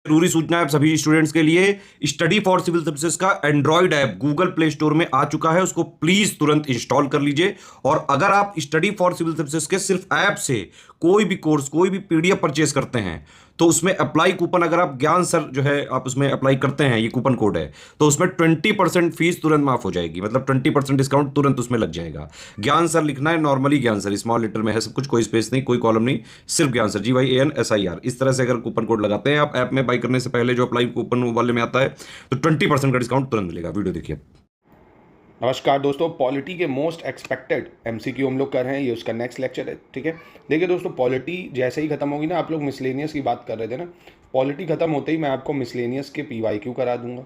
जरूरी सूचना है आप सभी स्टूडेंट्स के लिए। स्टडी फॉर सिविल सर्विसेज का Android app Google play store में आ चुका है, उसको प्लीज तुरंत इंस्टॉल कर लीजिए। और अगर आप स्टडी फॉर सिविल सर्विसेज के सिर्फ ऐप से कोई भी कोर्स, कोई भी पीडीएफ परचेस करते हैं, तो उसमें अप्लाई कूपन, अगर आप ज्ञान सर जो है आप उसमें अप्लाई करते हैं, ये कूपन कोड है, तो उसमें 20% फीस तुरंत माफ हो जाएगी। मतलब 20% डिस्काउंट तुरंत उसमें लग जाएगा। ज्ञान सर लिखना है, नॉर्मली ज्ञान सर स्मॉल लेटर में है सब कुछ, कोई स्पेस नहीं, कोई कॉलम नहीं, सिर्फ ज्ञान सर, GYANSIR। इस तरह से अगर कूपन कोड लगाते हैं आप ऐप में बाई करने से पहले, जो अप्लाई कूपन वाले में आता है, तो 20% का डिस्काउंट तुरंत मिलेगा। वीडियो देखिए। नमस्कार दोस्तों, पॉलिटी के मोस्ट एक्सपेक्टेड एमसीक्यू हम लोग कर रहे हैं, ये उसका नेक्स्ट लेक्चर है। ठीक है, देखिए दोस्तों, पॉलिटी जैसे ही खत्म होगी ना, आप लोग मिसलेनियस की बात कर रहे थे ना, पॉलिटी खत्म होते ही मैं आपको मिसलेनियस के PYQ करा दूंगा,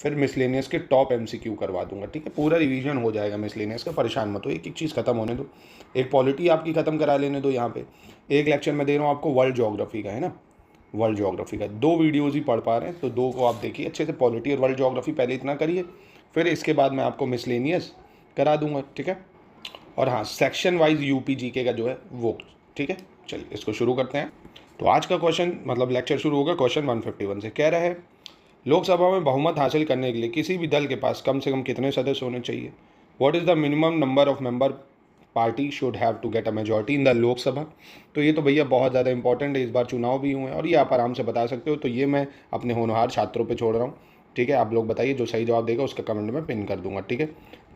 फिर मिसलेनियस के टॉप MCQ करवा दूंगा। ठीक है, पूरा रिवीजन हो जाएगा मिसलेनियस का, परेशान मत हो, एक एक चीज़ खत्म होने दो। एक पॉलिटी आपकी खत्म करा लेने दो। यहाँ पे एक लेक्चर मैं दे रहा हूँ आपको वर्ल्ड ज्योग्राफी का, है ना, वर्ल्ड ज्योग्राफी का 2 वीडियोज़ ही पढ़ पा रहे हैं, तो 2 को आप देखिए अच्छे से। पॉलिटी और वर्ल्ड ज्योग्राफी पहले इतना करिए, फिर इसके बाद मैं आपको मिसलेनियस करा दूंगा। ठीक है, और हाँ, सेक्शन वाइज UPGK का जो है वो। ठीक है, चलिए इसको शुरू करते हैं। तो आज का क्वेश्चन, मतलब लेक्चर शुरू होगा क्वेश्चन 151 से। कह रहा है, लोकसभा में बहुमत हासिल करने के लिए किसी भी दल के पास कम से कम कितने सदस्य होने चाहिए? What is the minimum number of member party should have to get a majority in the Lok Sabha? तो ये तो भैया बहुत ज़्यादा इंपॉर्टेंट है, इस बार चुनाव भी हुए हैं और ये आप आराम से बता सकते हो। तो ये मैं अपने होनहार छात्रों पे छोड़ रहा हूँ। ठीक है, आप लोग बताइए, जो सही जवाब देगा उसका कमेंट में पिन कर दूंगा। ठीक है,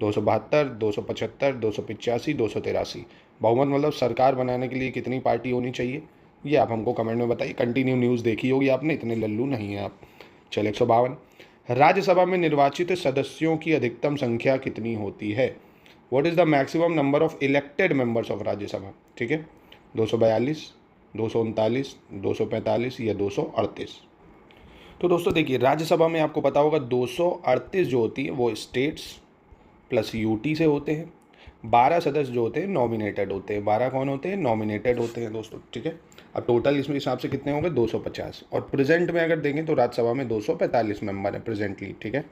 272, 275, 285, 283। बहुमत मतलब सरकार बनाने के लिए कितनी पार्टी होनी चाहिए, ये आप हमको कमेंट में बताइए। कंटिन्यू न्यूज़ देखी होगी आपने, इतने लल्लू नहीं है आप। चलिए 152, राज्यसभा में निर्वाचित सदस्यों की अधिकतम संख्या कितनी होती है? What is the maximum number of elected members of Rajya Sabha? ठीक है, 242, 239, 245 या 238? तो दोस्तों देखिए, राज्यसभा में आपको पता होगा 238 जो होती है वो स्टेट्स प्लस यूटी से होते हैं। 12 सदस्य जो होते हैं नॉमिनेटेड होते हैं। 12 कौन होते हैं? नॉमिनेटेड होते हैं दोस्तों। ठीक है, अब टोटल इसमें हिसाब से कितने होंगे? 250। और प्रेजेंट में अगर देखें तो राज्यसभा में 245 मेंबर है प्रेजेंटली। ठीक है,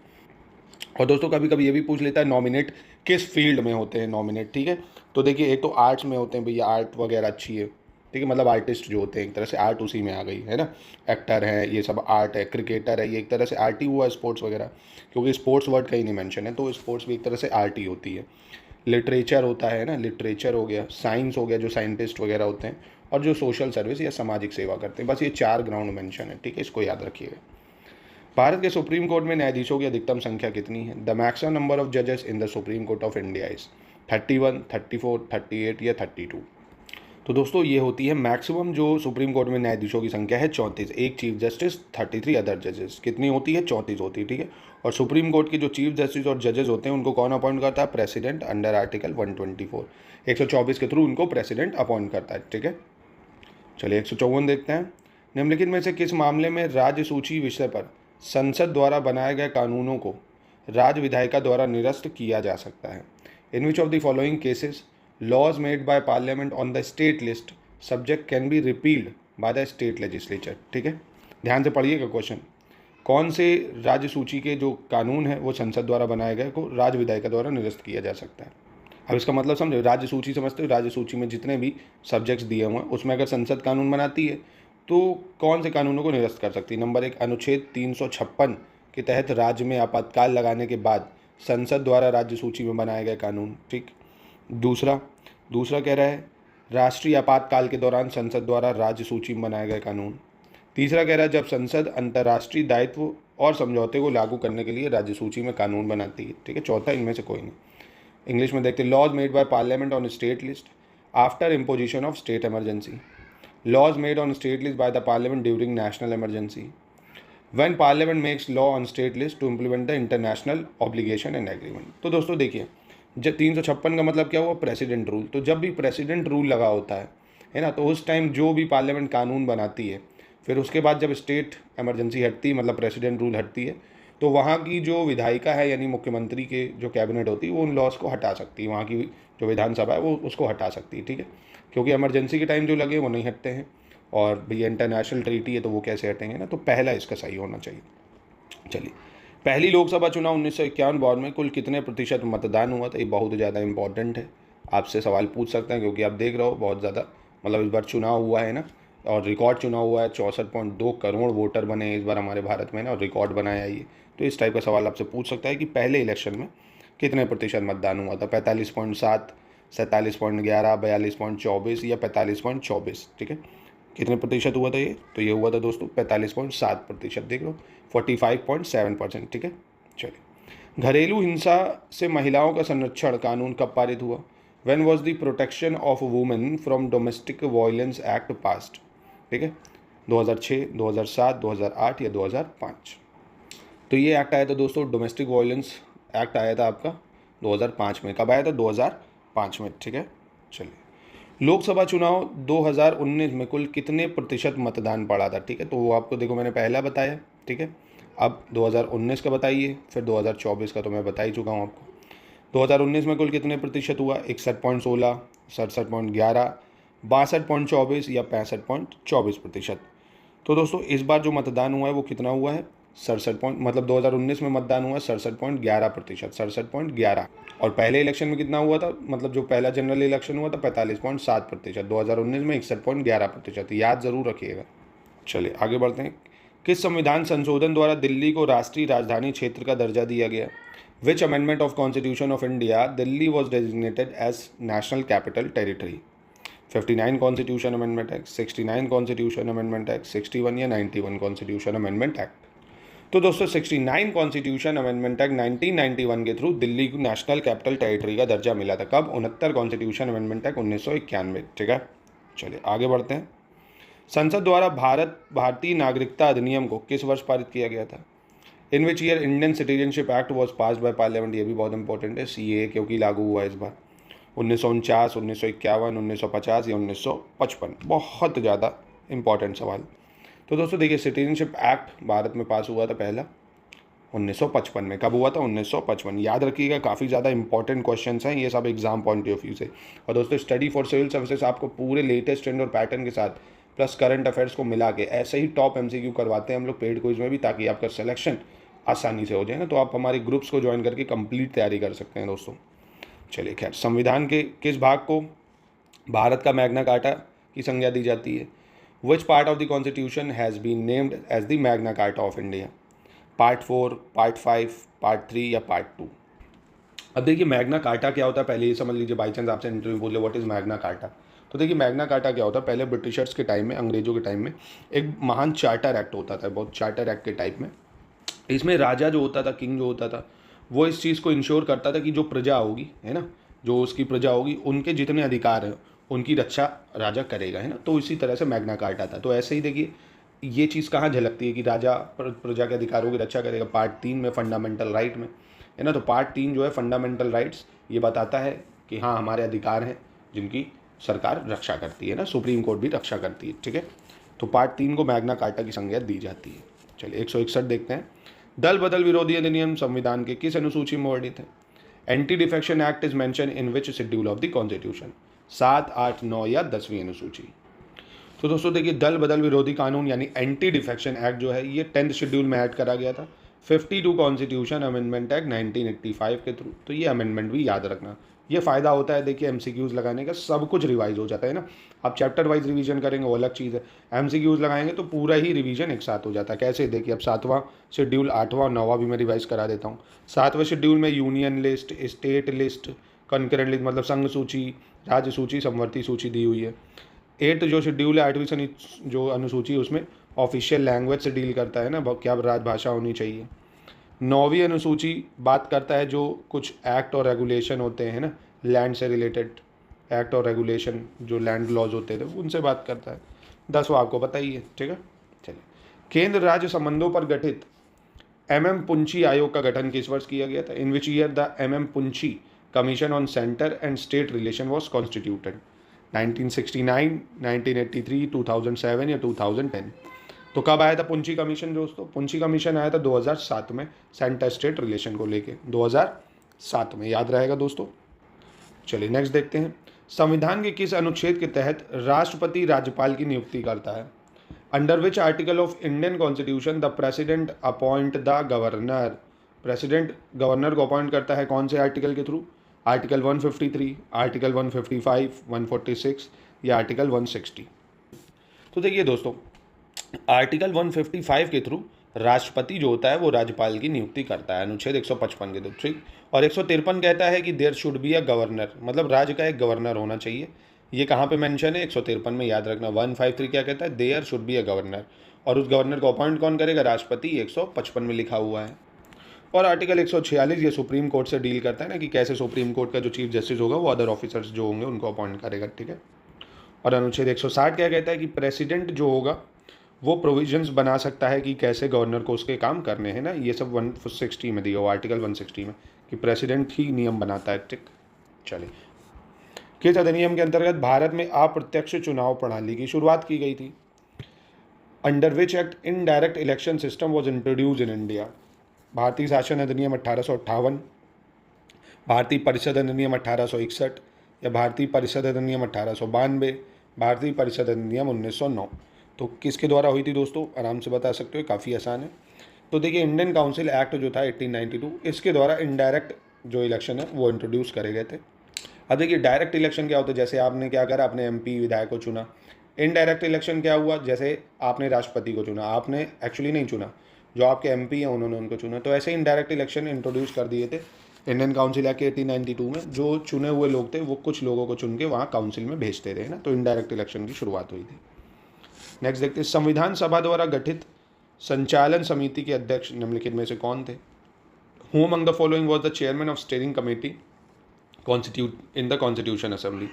और दोस्तों कभी कभी ये भी पूछ लेता है नॉमिनेट किस फील्ड में होते हैं नॉमिनेट। ठीक है, तो देखिए, एक तो आर्ट्स में होते हैं भैया, आर्ट वगैरह अच्छी है। ठीक है, मतलब आर्टिस्ट जो होते हैं, एक तरह से आर्ट उसी में आ गई है ना। एक्टर है, ये सब आर्ट है। क्रिकेटर है, ये एक तरह से आर्ट ही हुआ। स्पोर्ट्स वगैरह, क्योंकि स्पोर्ट्स वर्ड कहीं नहीं मेंशन है, तो स्पोर्ट्स भी एक तरह से आर्ट ही होती है। लिटरेचर होता है ना, लिटरेचर हो गया। साइंस हो गया, जो साइंटिस्ट वगैरह होते हैं। और जो सोशल सर्विस या सामाजिक सेवा करते हैं। बस ये 4 ग्राउंड मेंशन है। ठीक है, इसको याद रखिएगा। भारत के सुप्रीम कोर्ट में न्यायाधीशों की अधिकतम संख्या कितनी है? द मैक्सिमम नंबर ऑफ जजेस in the supreme court of India is 31, 34, 38 या 32? तो दोस्तों ये होती है मैक्सिमम, जो सुप्रीम कोर्ट में न्यायाधीशों की संख्या है 34। एक चीफ जस्टिस, 33 अदर जजेस। कितनी होती है? 34 होती है। ठीक है, और सुप्रीम कोर्ट के जो चीफ जस्टिस और जजेस होते हैं उनको कौन अपॉइंट करता है? प्रेसिडेंट, अंडर आर्टिकल 124, 124 के थ्रू उनको प्रेसिडेंट अपॉइंट करता है। ठीक है, चलिए 154 देखते हैं। निम्नलिखित में से किस मामले में राज्य सूची विषय पर संसद द्वारा बनाए गए कानूनों को राज्य विधायिका द्वारा निरस्त किया जा सकता है? In which of the following cases laws made by parliament on the state list subject can be repealed by the state legislature? ठीक है, ध्यान से पढ़िएगा क्वेश्चन। कौन से राज्य सूची के जो कानून है वो संसद द्वारा बनाए गए को राज्य विधायिका द्वारा निरस्त किया जा सकता है? अब इसका मतलब समझो, राज्य सूची समझते हो, राज्य सूची में जितने भी सब्जेक्ट्स दिए हुए हैं उसमें अगर संसद कानून बनाती है तो कौन से कानूनों को निरस्त कर सकती है? नंबर 1, अनुच्छेद 356 के तहत राज्य में आपातकाल लगाने के बाद संसद द्वारा राज्य सूची में बनाए गए कानून। ठीक, दूसरा दूसरा कह रहा है राष्ट्रीय आपातकाल के दौरान संसद द्वारा राज्य सूची में बनाए गए कानून। तीसरा कह रहा है जब संसद अंतर्राष्ट्रीय दायित्व और समझौते को लागू करने के लिए राज्य सूची में कानून बनाती है। ठीक है, चौथा इनमें से कोई नहीं। इंग्लिश में देखते, laws made by parliament on state list after imposition of state emergency, laws made on state list by the parliament during national emergency, when parliament makes law on state list to implement the international obligation and agreement। तो दोस्तों देखिए, जब 356 का मतलब क्या हुआ? President rule. तो जब भी प्रेसिडेंट रूल लगा होता है ना, तो उस टाइम जो भी पार्लियामेंट कानून बनाती है, फिर उसके बाद जब स्टेट इमरजेंसी हटती है, मतलब प्रेसिडेंट रूल हटती है, तो वहाँ की जो विधायिका है यानी मुख्यमंत्री के जो कैबिनेट होती है वो उन लॉज को हटा सकती है। वहाँ की जो विधानसभा है वो उसको हटा सकती है। ठीक है, क्योंकि इमरजेंसी के टाइम जो लगे वो नहीं हटते हैं, और भैया इंटरनेशनल ट्रीटी है तो वो कैसे हटेंगे ना। तो पहला इसका सही होना चाहिए। चलिए, पहली लोकसभा चुनाव 1951 बार में कुल कितने प्रतिशत मतदान हुआ था? ये बहुत ज़्यादा इंपॉर्टेंट है, आपसे सवाल पूछ सकते हैं, क्योंकि आप देख रहे हो बहुत ज़्यादा, मतलब इस बार चुनाव हुआ है ना, और रिकॉर्ड चुनाव हुआ है, 64.2 करोड़ वोटर बने हैं इस बार हमारे भारत में ना, और रिकॉर्ड बनाया ये। तो इस टाइप का सवाल आपसे पूछ सकता है कि पहले इलेक्शन में कितने प्रतिशत मतदान हुआ था, 45.7, 47.11, 42.24 या 45.24, ठीक है। कितने प्रतिशत हुआ था ये, तो ये हुआ था दोस्तों 45.7%, देख लो 45.7%, ठीक है। चलिए, घरेलू हिंसा से महिलाओं का संरक्षण कानून कब पारित हुआ? When was the protection of women from domestic violence act passed, ठीक है, 2006, 2007, 2008 या 2005? तो ये एक्ट आया था दोस्तों, डोमेस्टिक वायलेंस एक्ट आया था आपका 2005 में। कब आया था? 2005 में, ठीक है। चलिए, लोकसभा चुनाव 2019 में कुल कितने प्रतिशत मतदान पड़ा था, ठीक है। तो वो आपको देखो मैंने पहला बताया, ठीक है। अब 2019 का बताइए, फिर 2024 का तो मैं बता ही चुका हूँ आपको। 2019 में कुल कितने प्रतिशत हुआ? 61.16, 67.11, 62.24 या 65.24%। तो दोस्तों इस बार जो मतदान हुआ है वो कितना हुआ है? 2019 में मतदान हुआ 67.11%, 67.11। और पहले इलेक्शन में कितना हुआ था, मतलब जो पहला जनरल इलेक्शन हुआ था 45.7%, 2019 में 61.11%, याद ज़रूर रखिएगा। चलिए आगे बढ़ते हैं। किस संविधान संशोधन द्वारा दिल्ली को राष्ट्रीय राजधानी क्षेत्र का दर्जा दिया गया? Which amendment of constitution of India Delhi was designated as national capital territory? 59 constitution amendment act, 69 constitution amendment act, 61 या 91 कॉन्स्टिट्यूशन अमेंडमेंट एक्ट? तो दोस्तों 69 कॉन्स्टिट्यूशन अमेंडमेंट एक्ट 1991 के थ्रू दिल्ली को नेशनल कैपिटल टेरिटरी का दर्जा मिला था। कब? 69 कॉन्स्टिट्यूशन अमेंडमेंट एक्ट 1991, ठीक है। चलिए आगे बढ़ते हैं। संसद द्वारा भारतीय नागरिकता अधिनियम को किस वर्ष पारित किया गया था? In which year Indian citizenship act was passed by parliament? ये भी बहुत इंपॉर्टेंट है, CAA क्योंकि लागू हुआ है इस बार। 1949, 1951, 1950 या 1955? बहुत ज़्यादा इंपॉर्टेंट सवाल। तो दोस्तों देखिए, सिटीजनशिप एक्ट भारत में पास हुआ था पहला 1955 में। कब हुआ था? 1955। याद रखिएगा, काफ़ी ज़्यादा इंपॉर्टेंट क्वेश्चंस हैं ये सब एग्जाम पॉइंट ऑफ व्यू से। और दोस्तों स्टडी फॉर सिविल सर्विसेज आपको पूरे लेटेस्ट ट्रेंड और पैटर्न के साथ प्लस करंट अफेयर्स को मिला के ऐसे ही टॉप MCQ करवाते हैं हम लोग पेड क्विज में भी, ताकि आपका सिलेक्शन आसानी से हो जाए ना। तो आप हमारे ग्रुप्स को ज्वाइन करके कंप्लीट तैयारी कर सकते हैं दोस्तों। चलिए खैर, संविधान के किस भाग को भारत का मैग्ना कार्टा की संज्ञा दी जाती है? Which part of the constitution has been named as the Magna Carta of India? Part 4, part 5, part 3 या पार्ट 2? अब देखिए, मैग्ना कार्टा क्या होता है पहले ये समझ लीजिए। बाई चांस आपसे इंटरव्यू बोले व्हाट इज़ मैग्ना कार्टा, तो देखिए मैग्ना कार्टा क्या होता है, पहले ब्रिटिशर्स के टाइम में, अंग्रेजों के टाइम में एक महान चार्टर एक्ट होता था, बहुत चार्टर एक्ट के टाइप में। इसमें राजा जो होता था, किंग जो होता था, वो इस चीज़ को इंश्योर करता था कि जो प्रजा होगी, है ना, जो उसकी प्रजा होगी, उनके जितने अधिकार हैं उनकी रक्षा राजा करेगा, है ना। तो इसी तरह से मैग्ना कार्टा था। तो ऐसे ही देखिए ये चीज़ कहाँ झलकती है कि राजा प्रजा के अधिकारों की रक्षा करेगा? पार्ट 3 में, फंडामेंटल राइट में, है ना। तो पार्ट 3 जो है फंडामेंटल राइट्स, ये बताता है कि हाँ हमारे अधिकार हैं जिनकी सरकार रक्षा करती है ना, सुप्रीम कोर्ट भी रक्षा करती है, ठीक है। तो पार्ट 3 को मैग्ना कार्टा की संज्ञा दी जाती है। चलिए 161 देखते हैं। दल बदल विरोधी अधिनियम संविधान के किस अनुसूची में वर्णित है? Anti defection act is mention in which schedule of the constitution? 7, 8, 9 या 10वीं अनुसूची? तो दोस्तों देखिए, दल बदल विरोधी कानून यानी एंटी डिफेक्शन एक्ट जो है ये 10th शेड्यूल में ऐड करा गया था 52 कॉन्स्टिट्यूशन अमेंडमेंट एक्ट 1985 के थ्रू। तो ये अमेंडमेंट भी याद रखना, ये फ़ायदा होता है देखिए MCQs लगाने का, सब कुछ रिवाइज हो जाता है ना। आप चैप्टर वाइज रिवीजन करेंगे वो अलग चीज़ है, MCQs लगाएंगे तो पूरा ही रिवीजन एक साथ हो जाता है। कैसे? देखिए, अब 7वां शेड्यूल, 8वां और 9वां भी मैं रिवाइज करा देता हूँ। 7वें शेड्यूल में union list, state list, concurrent list मतलब संघ सूची, राज्य सूची, समवर्ती सूची दी हुई है। 8 जो शेड्यूल है, 8वीं जो अनुसूची, उसमें ऑफिशियल लैंग्वेज से डील करता है ना, क्या राजभाषा होनी चाहिए। 9वीं अनुसूची बात करता है जो कुछ एक्ट और रेगुलेशन होते हैं ना, लैंड से रिलेटेड एक्ट और रेगुलेशन, जो लैंड लॉज होते थे उनसे बात करता है। 10वां आपको पता ही है, ठीक है। चलिए, केंद्र राज्य संबंधों पर गठित MM पुंची आयोग का गठन किस वर्ष किया गया था? In which year the MM Punchhi commission on centre and state relation was constituted? 1969, 1983, 2007 या 2010? तो कब आया था पुंची कमीशन दोस्तों? पुंची कमीशन आया था 2007 में, सेंटर स्टेट रिलेशन को लेके, 2007 में, याद रहेगा दोस्तों। चलिए नेक्स्ट देखते हैं। संविधान के किस अनुच्छेद के तहत राष्ट्रपति राज्यपाल की नियुक्ति करता है? Under which article of Indian constitution the president appoint the governor? President governor को अपॉइंट करता है कौन से आर्टिकल के थ्रू? आर्टिकल 153, आर्टिकल 155, 146 या आर्टिकल 160? तो देखिए दोस्तों, आर्टिकल 155 के थ्रू राष्ट्रपति जो होता है वो राज्यपाल की नियुक्ति करता है, अनुच्छेद 155 के थ्रू, ठीक। और 153 कहता है कि there should be a governor, मतलब राज्य का एक गवर्नर होना चाहिए। ये कहाँ पे मेंशन है? 153 में, याद रखना। 153 क्या कहता है? There should be a governor, और उस गवर्नर को अपॉइंट कौन करेगा? राष्ट्रपति, 155 में लिखा हुआ है। और आर्टिकल 146 ये सुप्रीम कोर्ट से डील करता है ना, कि कैसे सुप्रीम कोर्ट का जो चीफ जस्टिस होगा वो अदर ऑफिसर्स जो होंगे उनको अपॉइंट करेगा, ठीक है। और अनुच्छेद 160 क्या कहता है? कि प्रेसिडेंट जो होगा वो प्रोविजंस बना सकता है कि कैसे गवर्नर को उसके काम करने हैं ना, ये सब 160 में दिया हुआ, आर्टिकल 160 में, कि प्रेसिडेंट ही नियम बनाता है, ठीक। चलिए, किस अधिनियम के अंतर्गत भारत में अप्रत्यक्ष चुनाव प्रणाली की शुरुआत की गई थी? Under which act indirect election system was introduce in India? भारतीय शासन अधिनियम 1858, भारतीय परिषद अधिनियम 1861, या भारतीय परिषद अधिनियम 1892, भारतीय परिषद अधिनियम 1909। तो किसके द्वारा हुई थी दोस्तों? आराम से बता सकते हो, काफ़ी आसान है। तो देखिए, इंडियन काउंसिल एक्ट जो था 1892, इसके द्वारा इनडायरेक्ट जो इलेक्शन है वो इंट्रोड्यूस करे गए थे। अब देखिए, डायरेक्ट इलेक्शन क्या होता है? जैसे आपने क्या करा, आपने एमपी विधायक को चुना। इनडायरेक्ट इलेक्शन क्या हुआ? जैसे आपने राष्ट्रपति को चुना, आपने एक्चुअली नहीं चुना, जो आपके एमपी हैं उन्होंने उनको चुना। तो ऐसे इनडायरेक्ट इलेक्शन इंट्रोड्यूस कर दिए थे इंडियन काउंसिल एक्ट 1892 में। जो चुने हुए लोग थे वो कुछ लोगों को चुन के वहाँ काउंसिल में भेजते थे ना, तो इनडायरेक्ट इलेक्शन की शुरुआत हुई थी। नेक्स्ट देखते हैं, संविधान सभा द्वारा गठित संचालन समिति के अध्यक्ष निम्नलिखित में से कौन थे? Who among the following was the chairman of steering committee in the constituent assembly?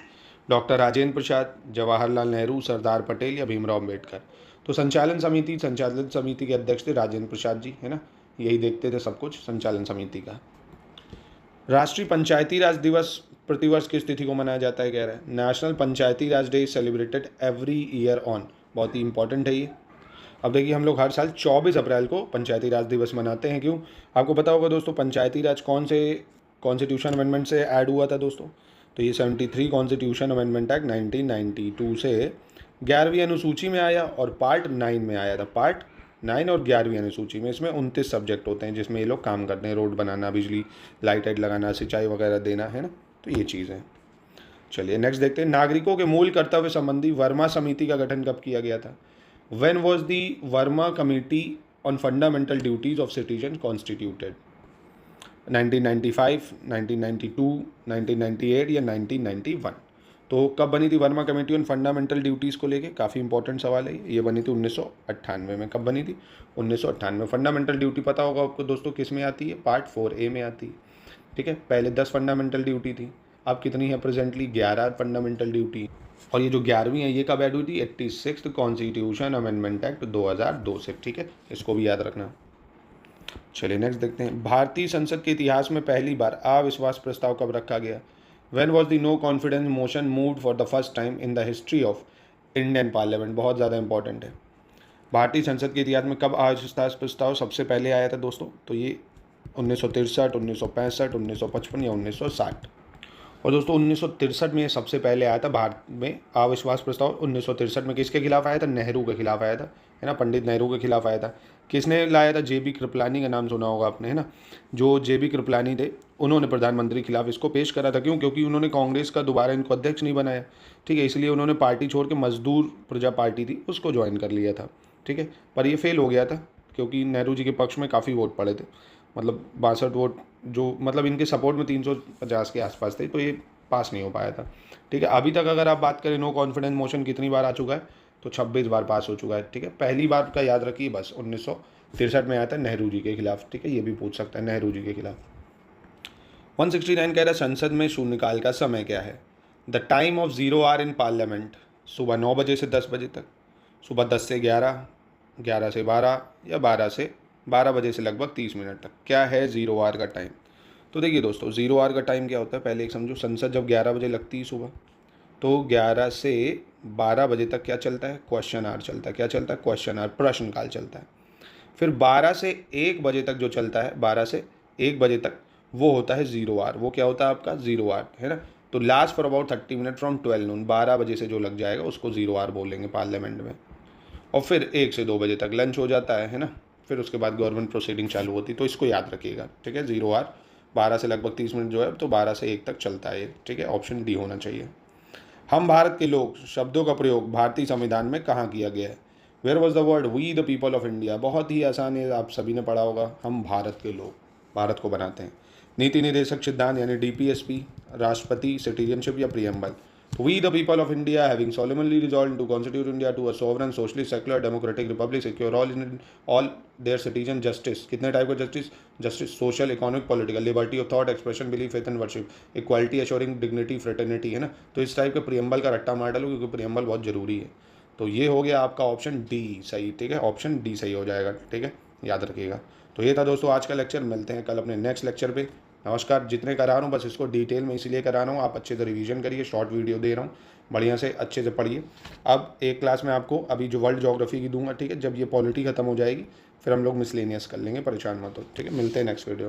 Doctor Rajendra Prasad, Jawaharlal Nehru, Sardar Patel, या भीमराव अम्बेडकर? तो संचालन समिति के अध्यक्ष थे राजेंद्र प्रसाद जी, है ना। यही देखते थे सब कुछ संचालन समिति का। राष्ट्रीय पंचायती राज दिवस प्रतिवर्ष किस तिथि को मनाया जाता है? कह रहा है national Panchayati Raj day is celebrated every year on. बहुत ही इंपॉर्टेंट है ये। अब देखिए, हम लोग हर साल 24 अप्रैल को पंचायती राज दिवस मनाते हैं। क्यों? आपको पता होगा दोस्तों, पंचायती राज कौन से कॉन्स्टिट्यूशन अमेंडमेंट से ऐड हुआ था दोस्तों? तो ये 73 कॉन्स्टिट्यूशन अमेंडमेंट एक्ट 1992 से 11वीं अनुसूची में आया और पार्ट 9 में आया था। पार्ट 9 और 11वीं अनुसूची में, इसमें 29 सब्जेक्ट होते हैं जिसमें ये लोग काम करते हैं। रोड बनाना, बिजली, लाइट लगाना, सिंचाई वगैरह देना, है ना। तो ये चीज़ है। चलिए, नेक्स्ट देखते हैं, नागरिकों के मूल कर्तव्य संबंधी वर्मा समिति का गठन कब किया गया था? When was the Verma committee on fundamental duties of citizen constituted? 1995, 1992, 1998 या 1991? तो कब बनी थी Verma committee on fundamental duties को लेके? काफ़ी इंपॉर्टेंट सवाल है ये बनी थी 1998 में। कब बनी थी? 1998 में। फंडामेंटल ड्यूटी पता होगा आपको दोस्तों किस में आती है? पार्ट 4A में आती है, ठीक है। पहले 10 फंडामेंटल ड्यूटी थी, अब कितनी है प्रेजेंटली? 11 fundamental duty. और ये जो 11वीं है ये कब ऐड हुई थी? 86th कॉन्स्टिट्यूशन अमेंडमेंट एक्ट 2002 से, ठीक है। इसको भी याद रखना। चलिए, नेक्स्ट देखते हैं, भारतीय संसद के इतिहास में पहली बार अविश्वास प्रस्ताव कब रखा गया? When was the no confidence motion moved for the first time in the history of Indian Parliament? बहुत ज़्यादा इंपॉर्टेंट है। भारतीय संसद के इतिहास में कब अविश्वास प्रस्ताव सबसे पहले आया था दोस्तों? तो ये 1963, 1965, 1955 या 1960? और दोस्तों 1963 में सबसे पहले आया था भारत में अविश्वास प्रस्ताव। 1963 में किसके खिलाफ आया था? नेहरू के खिलाफ आया था, है ना। पंडित नेहरू के खिलाफ आया था। किसने लाया था? JB कृपलानी का नाम सुना होगा आपने, है ना। जो JB कृपलानी थे उन्होंने प्रधानमंत्री के खिलाफ इसको पेश करा था। क्यों? क्योंकि उन्होंने कांग्रेस का दोबारा इनको अध्यक्ष नहीं बनाया, ठीक है। इसलिए उन्होंने पार्टी छोड़ के मजदूर प्रजा पार्टी थी उसको ज्वाइन कर लिया था, ठीक है। पर ये फेल हो गया था क्योंकि नेहरू जी के पक्ष में काफ़ी वोट पड़े थे, मतलब 62 वोट, जो मतलब इनके सपोर्ट में 350 के आसपास थे, तो ये पास नहीं हो पाया था, ठीक है। अभी तक अगर आप बात करें नो कॉन्फिडेंस मोशन कितनी बार आ चुका है? तो 26 बार पास हो चुका है, ठीक है। पहली बार का याद रखिए बस, 1963 में आया था नेहरू जी के खिलाफ, ठीक है। ये भी पूछ सकता है नेहरू जी के खिलाफ। 169 कह रहा है, संसद में शून्यकाल का समय क्या है? The time of 0 hour in parliament, सुबह 9 बजे से 10 बजे तक, सुबह 10 से 11, 11 से 12, या 12 से 12 बजे से लगभग 30 मिनट तक। क्या है 0 आवर का टाइम? तो देखिए दोस्तों, 0 आवर का टाइम क्या होता है? पहले एक समझो, संसद जब 11 बजे लगती है सुबह, तो 11 से 12 बजे तक क्या चलता है? क्वेश्चन आवर चलता है। क्या चलता है? क्वेश्चन आवर, प्रश्नकाल चलता है। फिर 12 से 1 बजे तक जो चलता है, 12 से 1 बजे तक, वो होता है 0 आवर। वो क्या होता है आपका? 0 आवर, है ना। तो last for about 30 minute from 12 नून, 12 बजे से जो लग जाएगा उसको 0 आवर बोलेंगे पार्लियामेंट में। और फिर 1 से 2 बजे तक लंच हो जाता है ना। फिर उसके बाद गवर्नमेंट प्रोसीडिंग चालू होती है। तो इसको याद रखिएगा, ठीक है। 0 आवर 12 से लगभग 30 मिनट जो है, तो 12 से 1 तक चलता है, ठीक है। ऑप्शन डी होना चाहिए। हम भारत के लोग शब्दों का प्रयोग भारतीय संविधान में कहाँ किया गया है? Where was the word we the people of India? बहुत ही आसान है, आप सभी ने पढ़ा होगा। हम भारत के लोग भारत को बनाते हैं। नीति निर्देशक सिद्धांत यानी डीपीएसपी, राष्ट्रपति, सिटीजनशिप या preamble? We the people of India having solemnly resolved to constitute India to a sovereign, socialist, secular, democratic republic, secure all their citizen justice. कितने टाइप का justice? Justice social, economic, political, liberty of thought, expression, belief, faith and worship, equality, assuring dignity, fraternity, है ना। तो इस type के preamble का रट्टा मार डालो, क्योंकि प्रियम्बल बहुत जरूरी है। तो ये हो गया आपका ऑप्शन डी सही, ठीक है, ऑप्शन डी सही हो जाएगा, ठीक है, याद रखिएगा। तो ये था दोस्तों आज का लेक्चर, मिलते हैं कल अपने नेक्स्ट लेक्चर पे। नमस्कार। जितने करा रहा हूँ बस इसको डिटेल में इसीलिए करा रहा हूँ, आप अच्छे से रिवीजन करिए, शॉर्ट वीडियो दे रहा हूँ, बढ़िया से अच्छे से पढ़िए। अब एक क्लास में आपको अभी जो वर्ल्ड ज्योग्राफी की दूंगा, ठीक है, जब ये पॉलिटी खत्म हो जाएगी फिर हम लोग मिसलेनियस कर लेंगे, परेशान मत हो, ठीक है। मिलते हैं नेक्स्ट वीडियो।